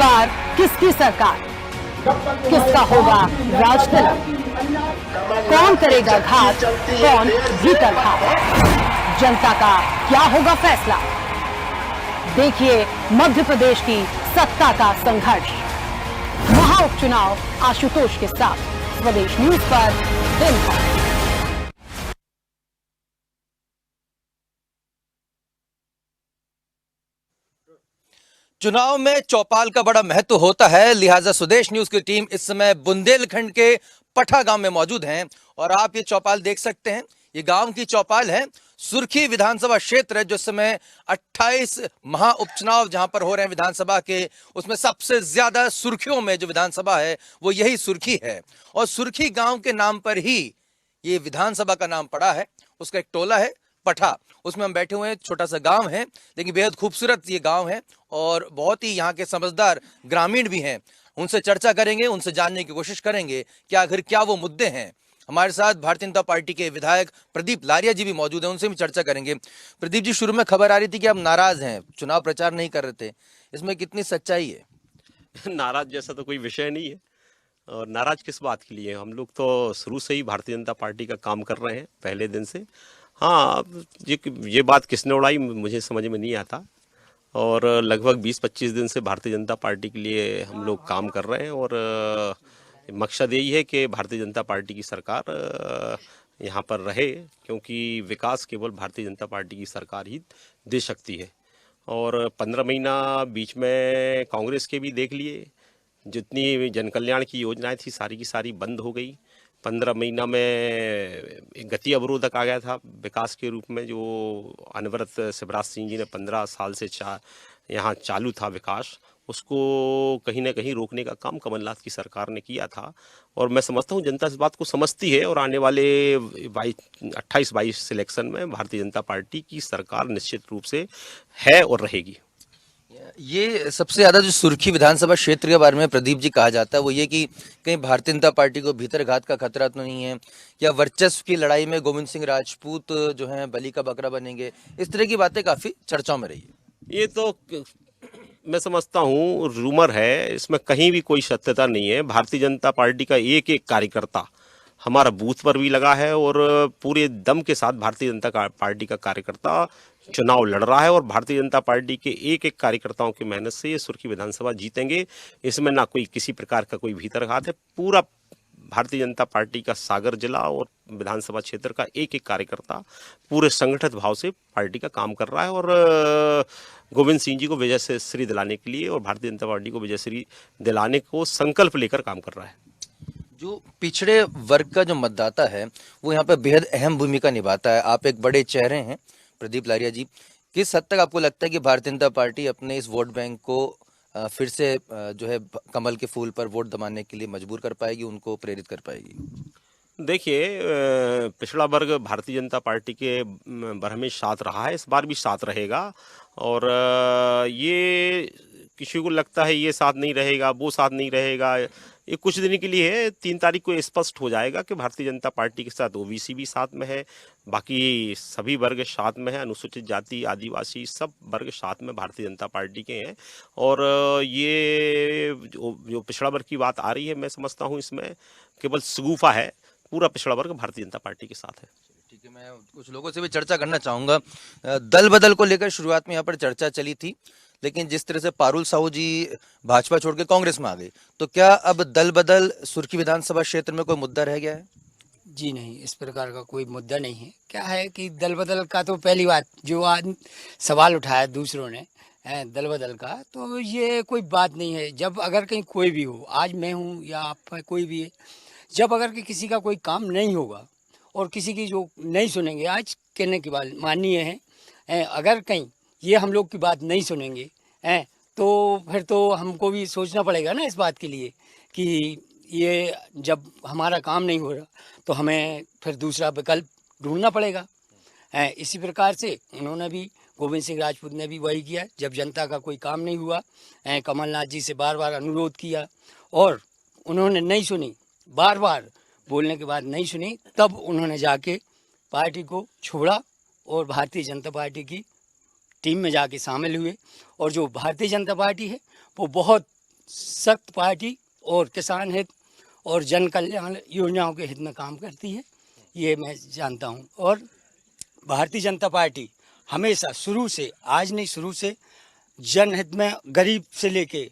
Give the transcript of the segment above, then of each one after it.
बार किसकी सरकार, किसका होगा राज तिलक, कौन करेगा घात, कौन भीतर घात, जनता का क्या होगा फैसला। देखिए मध्य प्रदेश की सत्ता का संघर्ष, महाउपचुनाव आशुतोष के साथ स्वदेश न्यूज पर दिन भर। चुनाव में चौपाल का बड़ा महत्व होता है, लिहाजा स्वदेश न्यूज की टीम इस समय बुंदेलखंड के पठा गांव में मौजूद हैं और आप ये चौपाल देख सकते हैं। ये गांव की चौपाल है, सुर्खी विधानसभा क्षेत्र है, जो समय 28 महा उपचुनाव जहां पर हो रहे हैं विधानसभा के, उसमें सबसे ज्यादा सुर्खियों में जो विधानसभा है वो यही सुर्खी है। और सुर्खी गांव के नाम पर ही ये विधानसभा का नाम पड़ा है। उसका एक टोला है पठा, उसमें हम बैठे हुए हैं। छोटा सा गांव है लेकिन बेहद खूबसूरत ये गांव है और बहुत ही यहाँ के समझदार ग्रामीण भी हैं। उनसे चर्चा करेंगे, उनसे जानने की कोशिश करेंगे कि आखिर क्या वो मुद्दे हैं। हमारे साथ भारतीय जनता पार्टी के विधायक प्रदीप लारिया जी भी मौजूद हैं, उनसे भी चर्चा करेंगे। प्रदीप जी, शुरू में खबर आ रही थी कि आप नाराज हैं, चुनाव प्रचार नहीं कर रहे थे, इसमें कितनी सच्चाई है? नाराज जैसा तो कोई विषय नहीं है। और नाराज किस बात के लिए? हम लोग तो शुरू से ही भारतीय जनता पार्टी का काम कर रहे हैं, पहले दिन से। हाँ, ये बात किसने उड़ाई मुझे समझ में नहीं आता। और लगभग 20-25 दिन से भारतीय जनता पार्टी के लिए हम लोग काम कर रहे हैं और मकसद यही है कि भारतीय जनता पार्टी की सरकार यहाँ पर रहे, क्योंकि विकास केवल भारतीय जनता पार्टी की सरकार ही दे सकती है। और 15 महीना बीच में कांग्रेस के भी देख लिए, जितनी जन कल्याण की योजनाएं थी सारी की सारी बंद हो गई। 15 महीना में एक गति अवरोधक आ गया था विकास के रूप में, जो अनवरत शिवराज सिंह जी ने 15 साल से यहाँ चालू था विकास, उसको कहीं ना कहीं रोकने का काम कमलनाथ की सरकार ने किया था। और मैं समझता हूँ जनता इस बात को समझती है और आने वाले 28-22 सिलेक्शन में भारतीय जनता पार्टी की सरकार निश्चित रूप से है और रहेगी। ये सबसे ज्यादा जो सुर्खी विधानसभा क्षेत्र के बारे में प्रदीप जी कहा जाता है वो ये कि कहीं भारतीय जनता पार्टी को भीतरघात का खतरा तो नहीं है, या वर्चस्व की लड़ाई में गोविंद सिंह राजपूत जो है बलि का बकरा बनेंगे, इस तरह की बातें काफी चर्चाओं में रही है। ये तो मैं समझता हूँ रूमर है, इसमें कहीं भी कोई सत्यता नहीं है। भारतीय जनता पार्टी का एक एक कार्यकर्ता हमारा बूथ पर भी लगा है और पूरे दम के साथ भारतीय जनता पार्टी का कार्यकर्ता चुनाव लड़ रहा है और भारतीय जनता पार्टी के एक एक कार्यकर्ताओं की मेहनत से ये सुर्खी विधानसभा जीतेंगे। इसमें ना कोई किसी प्रकार का कोई भीतरघात है। पूरा भारतीय जनता पार्टी का सागर जिला और विधानसभा क्षेत्र का एक एक कार्यकर्ता पूरे संगठित भाव से पार्टी का काम कर रहा है और गोविंद सिंह जी को विजय श्री दिलाने के लिए और भारतीय जनता पार्टी को विजय श्री दिलाने को संकल्प लेकर काम कर रहा है। जो पिछड़े वर्ग का जो मतदाता है वो यहाँ पे बेहद अहम भूमिका निभाता है। आप एक बड़े चेहरे हैं प्रदीप लारिया जी, किस हद तक आपको लगता है कि भारतीय जनता पार्टी अपने इस वोट बैंक को फिर से जो है कमल के फूल पर वोट दबाने के लिए मजबूर कर पाएगी, उनको प्रेरित कर पाएगी? देखिए, पिछड़ा वर्ग भारतीय जनता पार्टी के बरहमें साथ रहा है, इस बार भी साथ रहेगा। और ये किसी को लगता है ये साथ नहीं रहेगा, वो साथ नहीं रहेगा, ये कुछ दिन के लिए है। 3 तारीख को स्पष्ट हो जाएगा कि भारतीय जनता पार्टी के साथ ओबीसी भी साथ में है, बाकी सभी वर्ग साथ में है, अनुसूचित जाति आदिवासी सब वर्ग साथ में भारतीय जनता पार्टी के हैं। और ये जो पिछड़ा वर्ग की बात आ रही है, मैं समझता हूँ इसमें केवल शगुफा है, पूरा पिछड़ा वर्ग भारतीय जनता पार्टी के साथ है। ठीक है, मैं कुछ लोगों से भी चर्चा करना चाहूंगा। दल बदल को लेकर शुरुआत में यहाँ पर चर्चा चली थी, लेकिन जिस तरह से पारुल साहू जी भाजपा छोड़ के कांग्रेस में आ गए, तो क्या अब दल बदल सुर्खी विधानसभा क्षेत्र में कोई मुद्दा रह गया है? जी नहीं, इस प्रकार का कोई मुद्दा नहीं है। क्या है कि दल बदल का तो पहली बात जो आज सवाल उठाया दूसरों ने दल बदल का, तो ये कोई बात नहीं है। जब अगर कहीं कोई भी हो, आज मैं हूँ या आप कोई भी है, जब अगर कि किसी का कोई काम नहीं होगा और किसी की जो नहीं सुनेंगे, आज कहने की बात माननीय है, अगर कहीं ये हम लोग की बात नहीं सुनेंगे तो फिर तो हमको भी सोचना पड़ेगा ना इस बात के लिए कि ये जब हमारा काम नहीं हो रहा तो हमें फिर दूसरा विकल्प ढूंढना पड़ेगा। इसी प्रकार से उन्होंने भी, गोविंद सिंह राजपूत ने भी वही किया। जब जनता का कोई काम नहीं हुआ, कमलनाथ जी से बार बार अनुरोध किया और उन्होंने नहीं सुनी, बार बार बोलने के बाद नहीं सुनी, तब उन्होंने जाके पार्टी को छोड़ा और भारतीय जनता पार्टी की टीम में जाके शामिल हुए। और जो भारतीय जनता पार्टी है वो बहुत सख्त पार्टी और किसान हित और जन कल्याण योजनाओं के हित में काम करती है, ये मैं जानता हूँ। और भारतीय जनता पार्टी हमेशा शुरू से, आज नहीं शुरू से, जनहित में गरीब से लेके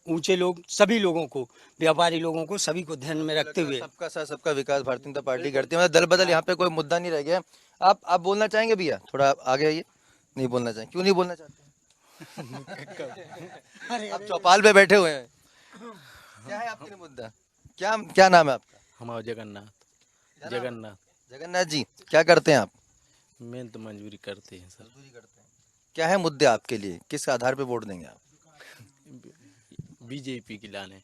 ऊंचे लोग, सभी लोगों को, व्यापारी लोगों को, सभी को ध्यान में रखते हुए सबका साथ सबका विकास भारतीय जनता पार्टी करती है। मतलब दल बदल यहाँ पे कोई मुद्दा नहीं रह गया। आप बोलना चाहेंगे भैया? थोड़ा आगे आइए। नहीं बोलना चाहेंगे? क्यों नहीं बोलना चाहते? आप चौपाल पे बैठे हुए हैं, क्या है आपके लिए मुद्दा? क्या नाम है आपका? हमारा जगन्नाथ। जगन्नाथ जगन्नाथ जी, क्या करते हैं आप? मेन तो मजदूरी करते हैं सर। क्या है मुद्दे आपके लिए? किस आधार पे वोट देंगे आप? बीजेपी की लाने।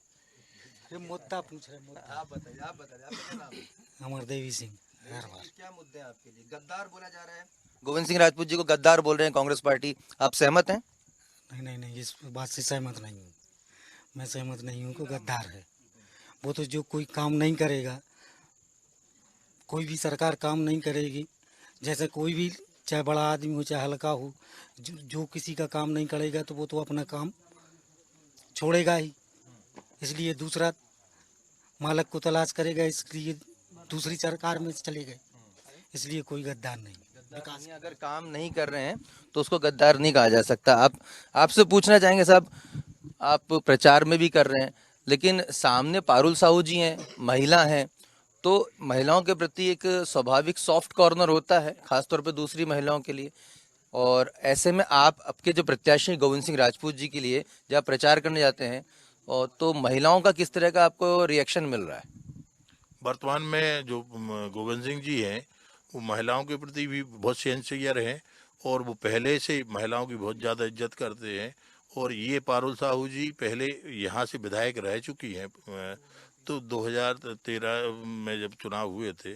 मुद्दा पूछ रहे, मुद्दा आप बताइए आपका क्या नाम है? अमर देवी सिंह। क्या मुद्दे हैं आपके लिए? गद्दार बोला जा रहा है, गोविंद सिंह राजपूत जी को गद्दार बोल रहे हैं कांग्रेस पार्टी, आप सहमत हैं? नहीं, इस बात से सहमत नहीं हूँ। मैं सहमत नहीं हूँ कि गद्दार है। वो तो जो कोई काम नहीं करेगा, कोई भी सरकार काम नहीं करेगी, जैसे कोई भी, चाहे बड़ा आदमी हो चाहे हल्का हो, जो किसी का काम नहीं करेगा तो वो तो अपना काम छोड़ेगा ही। इसलिए दूसरा मालक को तलाश करेगा, इसलिए दूसरी सरकार में चले गए। इसलिए कोई गद्दार नहीं। विकास अगर काम नहीं कर रहे हैं तो उसको गद्दार नहीं कहा जा सकता। आपसे पूछना चाहेंगे साहब, आप प्रचार में भी कर रहे हैं, लेकिन सामने पारुल साहू जी हैं, महिला हैं, तो महिलाओं के प्रति एक स्वाभाविक सॉफ्ट कॉर्नर होता है, खासतौर पे दूसरी महिलाओं के लिए। और ऐसे में आप आपके जो प्रत्याशी गोविंद सिंह राजपूत जी के लिए जब प्रचार करने जाते हैं, और तो महिलाओं का किस तरह का आपको रिएक्शन मिल रहा है? वर्तमान में जो गोविंद सिंह जी हैं वो महिलाओं के प्रति भी बहुत सेंसियर हैं और वो पहले से महिलाओं की बहुत ज़्यादा इज्जत करते हैं। और ये पारुल साहू जी पहले यहाँ से विधायक रह चुकी हैं, तो 2013 में जब चुनाव हुए थे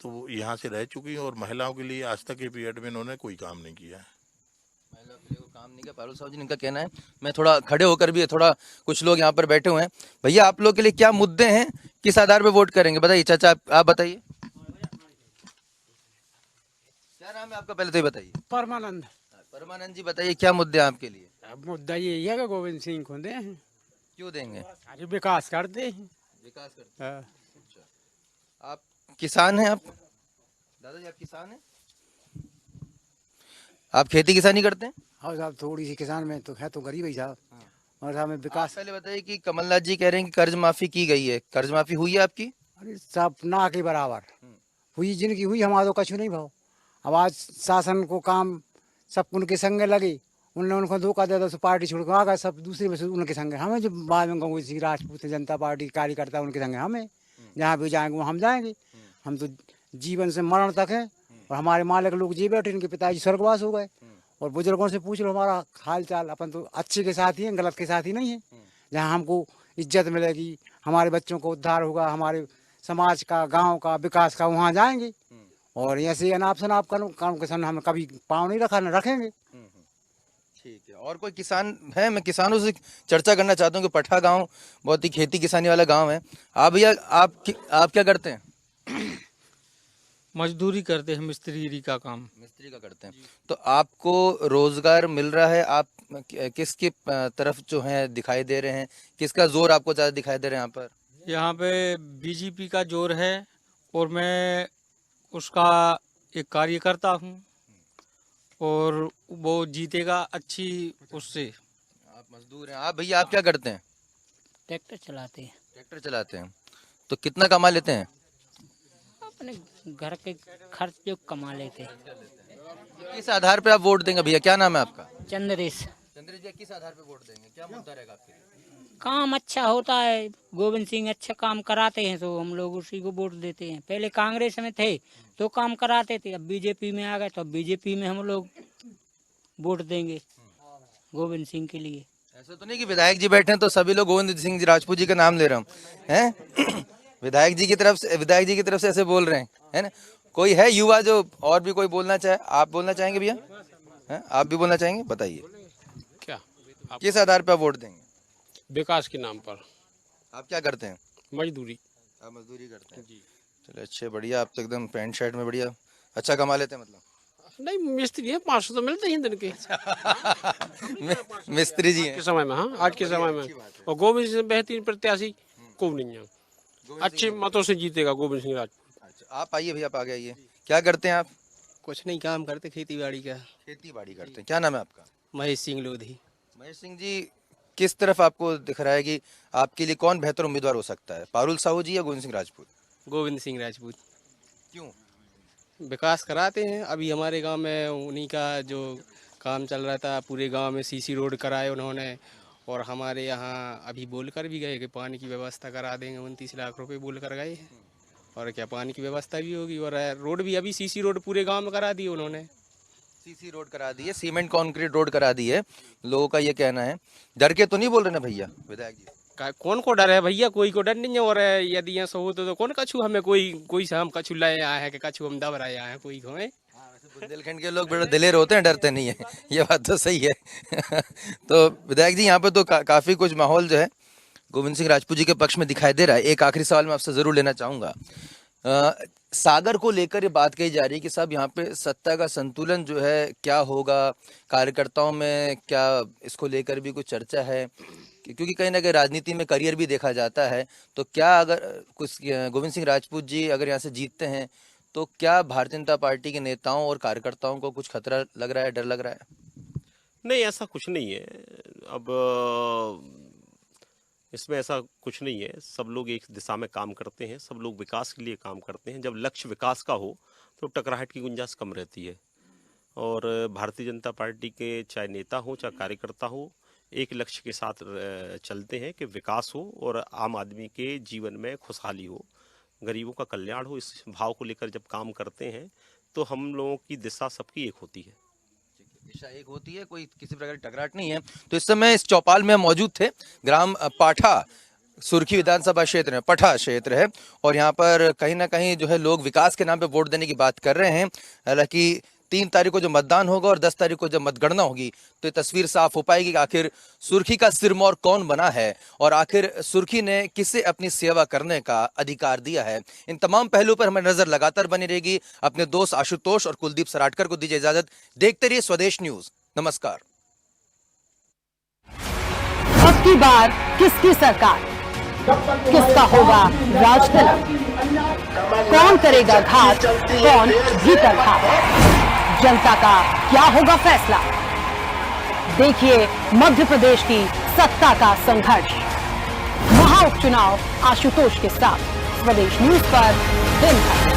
तो वो यहाँ से रह चुकी हैं और महिलाओं के लिए आज तक के पीरियड में इन्होंने कोई काम नहीं किया है। महिलाओं के लिए काम नहीं किया पारुल साहू जी ने, इनका कहना है। मैं थोड़ा खड़े होकर भी, थोड़ा कुछ लोग यहाँ पर बैठे हुए हैं। भैया, आप लोग के लिए क्या मुद्दे हैं, किस आधार पर वोट करेंगे? बताइए चाचा, आप बताइए, क्या नाम है आपका? पहले तो ये बताइए। परमानंद। परमानंद जी, बताइए क्या मुद्दे हैं आपके लिए? अब मुद्दा यही है कि गोविंद सिंह को दे हैं। क्यों देंगे? अरे विकास करते हैं। विकास करते हाँ। हैं। आप किसान हैं? आप दादाजी आप किसान हैं? आप खेती किसानी करते हैं? हाँ साहब, थोड़ी सी किसान में तो है, तो गरीब ही साहब। और साहब में विकास, पहले बताइए कि कमलनाथ जी कह रहे हैं कि कर्ज माफी की गई है, कर्ज माफी हुई है आपकी? अरे साहब ना के बराबर हुई, जिनकी हुई, हमारा तो कछु नहीं भाव। अब आज शासन को काम सब उनके संग लगे, उनने उनको धोखा दे तो पार्टी छोड़ कर आ गए, सब दूसरे में से उनके संग। हमें जो बाद में गोविंद सिंह राजपूत जनता पार्टी कार्यकर्ता उनके संग, हमें जहाँ भी जाएंगे वो हम जाएंगे। हम तो जीवन से मरण तक है। और हमारे मालिक लोग जी बैठे, इनके पिताजी स्वर्गवास हो गए। और बुजुर्गों से पूछ लो हमारा हाल चाल, अपन तो अच्छे के साथ ही हैं, गलत के साथ ही नहीं है। जहाँ हमको इज्जत मिलेगी, हमारे बच्चों को उद्धार होगा, हमारे समाज का, गांव का विकास का, वहाँ जाएंगे। और ऐसे अनाप शनाप काम के सामने हम कभी पाँव नहीं रखा, न रखेंगे। ठीक है। और कोई किसान है? मैं किसानों से चर्चा करना चाहता हूँ कि पठा गांव बहुत ही खेती किसानी वाला गांव है। आप भैया, आप क्या करते हैं? मजदूरी करते हैं, मिस्त्री का काम। मिस्त्री का करते हैं। तो आपको रोजगार मिल रहा है? आप किसकी तरफ जो है दिखाई दे रहे हैं? किसका जोर आपको ज्यादा दिखाई दे रहा है यहाँ पर? यहाँ पे बीजेपी का जोर है और मैं उसका एक कार्यकर्ता हूँ और वो जीतेगा अच्छी उससे। आप मजदूर हैं। आप भैया, आप क्या करते हैं? ट्रैक्टर चलाते हैं। ट्रैक्टर चलाते हैं। तो कितना कमा लेते हैं? अपने घर के खर्च जो कमा लेते हैं। किस आधार पे आप वोट देंगे भैया? क्या नाम है आपका? चंद्रेश। चंद्रेश जी, किस आधार पे वोट देंगे? क्या मुद्दा रहेगा आपके लिए? काम अच्छा होता है, गोविंद सिंह अच्छा काम कराते हैं तो हम लोग उसी को वोट देते हैं। पहले कांग्रेस में थे तो काम कराते थे, अब बीजेपी में आ गए तो अब बीजेपी में हम लोग वोट देंगे गोविंद सिंह के लिए। ऐसा तो नहीं कि विधायक जी बैठे हैं तो सभी लोग गोविंद सिंह जी राजपूत जी का नाम ले रहा हूँ, हैं? विधायक जी की तरफ से ऐसे बोल रहे हैं, है ना? कोई है युवा जो और भी कोई बोलना चाहे? आप बोलना चाहेंगे भैया? हैं? आप भी बोलना चाहेंगे? बताइए क्या किस आधार पर आप वोट देंगे? विकास के नाम पर। आप क्या करते हैं? मजदूरी। आप मजदूरी करते हैं जी। चलो अच्छे, बढ़िया। आप तो एकदम पैंट शर्ट में बढ़िया अच्छा कमा लेते हैं, मतलब नहीं मिस्त्री है, 500 तो मिलते ही दिन के मिस्त्री जी के हैं। समय में। हाँ, आज के समय में। और गोविंद सिंह बेहतरीन प्रत्याशी को नहीं है, अच्छे मतों से जीतेगा गोविंद सिंह राजपूत। अच्छा, आप आइए भैया, आप आगे आइए। क्या करते हैं आप? कुछ नहीं, काम करते खेती बाड़ी का। खेती बाड़ी करते हैं। क्या नाम है आपका? महेश सिंह लोधी। महेश सिंह जी, किस तरफ आपको दिख रहा है कि आपके लिए कौन बेहतर उम्मीदवार हो सकता है, पारुल साहू जी या गोविंद सिंह राजपूत? गोविंद सिंह राजपूत। क्यों? विकास कराते हैं। अभी हमारे गांव में उन्हीं का जो काम चल रहा था, पूरे गांव में सीसी रोड कराए उन्होंने। और हमारे यहाँ अभी बोल कर भी गए कि पानी की व्यवस्था करा देंगे, 29 लाख रुपए बोल कर गए हैं। और क्या पानी की व्यवस्था भी होगी, और रोड भी अभी सीसी रोड पूरे गांव में करा दी उन्होंने। सीसी रोड करा दी है, सीमेंट कंक्रीट रोड करा दी है, लोगों का ये कहना है। डर के तो नहीं बोल रहे ना भैया विधायक जी? कौन को डर है भैया, कोई को डर नहीं है। और यदि यहाँ हो तो कौन कछु हमें कोई से हम कछु लाए आए हैं कि कछु हम दब रहे आए हैं कोई को? बुंदेलखंड के लोग बड़े दिलेर होते हैं, डरते नहीं है। ये बात तो सही है। तो विधायक जी, यहाँ पे तो काफी कुछ माहौल जो है गोविंद सिंह राजपूत जी के पक्ष में दिखाई दे रहा है। एक आखिरी सवाल मैं आपसे जरूर लेना चाहूंगा। सागर को लेकर ये बात कही जा रही है कि साहब यहाँ पे सत्ता का संतुलन जो है क्या होगा, कार्यकर्ताओं में क्या इसको लेकर भी कुछ चर्चा है? क्योंकि कहीं ना कहीं राजनीति में करियर भी देखा जाता है। तो क्या अगर कुछ गोविंद सिंह राजपूत जी अगर यहाँ से जीतते हैं तो क्या भारतीय जनता पार्टी के नेताओं और कार्यकर्ताओं को कुछ खतरा लग रहा है, डर लग रहा है? नहीं, ऐसा कुछ नहीं है। अब इसमें ऐसा कुछ नहीं है। सब लोग एक दिशा में काम करते हैं, सब लोग विकास के लिए काम करते हैं। जब लक्ष्य विकास का हो तो टकराहट की गुंजाइश कम रहती है। और भारतीय जनता पार्टी के चाहे नेता हो चाहे कार्यकर्ता हो, एक लक्ष्य के साथ चलते हैं कि विकास हो और आम आदमी के जीवन में खुशहाली हो, गरीबों का कल्याण हो। इस भाव को लेकर जब काम करते हैं तो हम लोगों की दिशा सबकी एक होती है, दिशा एक होती है, कोई किसी प्रकार की टकराहट नहीं है। तो इस समय इस चौपाल में मौजूद थे, ग्राम पाठा सुर्खी विधानसभा क्षेत्र है, पठा क्षेत्र है, और यहाँ पर कहीं ना कहीं जो है लोग विकास के नाम पे वोट देने की बात कर रहे हैं। हालांकि 3 तारीख को जो मतदान होगा और 10 तारीख को जब मतगणना होगी तो ये तस्वीर साफ हो पाएगी कि आखिर सुर्खी का सिरमौर कौन बना है और आखिर सुर्खी ने किसे अपनी सेवा करने का अधिकार दिया है। इन तमाम पहलुओं पर हमारी नजर लगातार बनी रहेगी। अपने दोस्त आशुतोष और कुलदीप सराटकर को दीजिए इजाजत। देखते रहिए स्वदेश न्यूज। नमस्कार। अब की बार किसकी सरकार, किसका होगा राज तिलक, कौन करेगा घात, कौन भीतर घात, जनता का क्या होगा फैसला? देखिए मध्य प्रदेश की सत्ता का संघर्ष, महा उपचुनाव आशुतोष के साथ स्वदेश न्यूज पर दिन भर।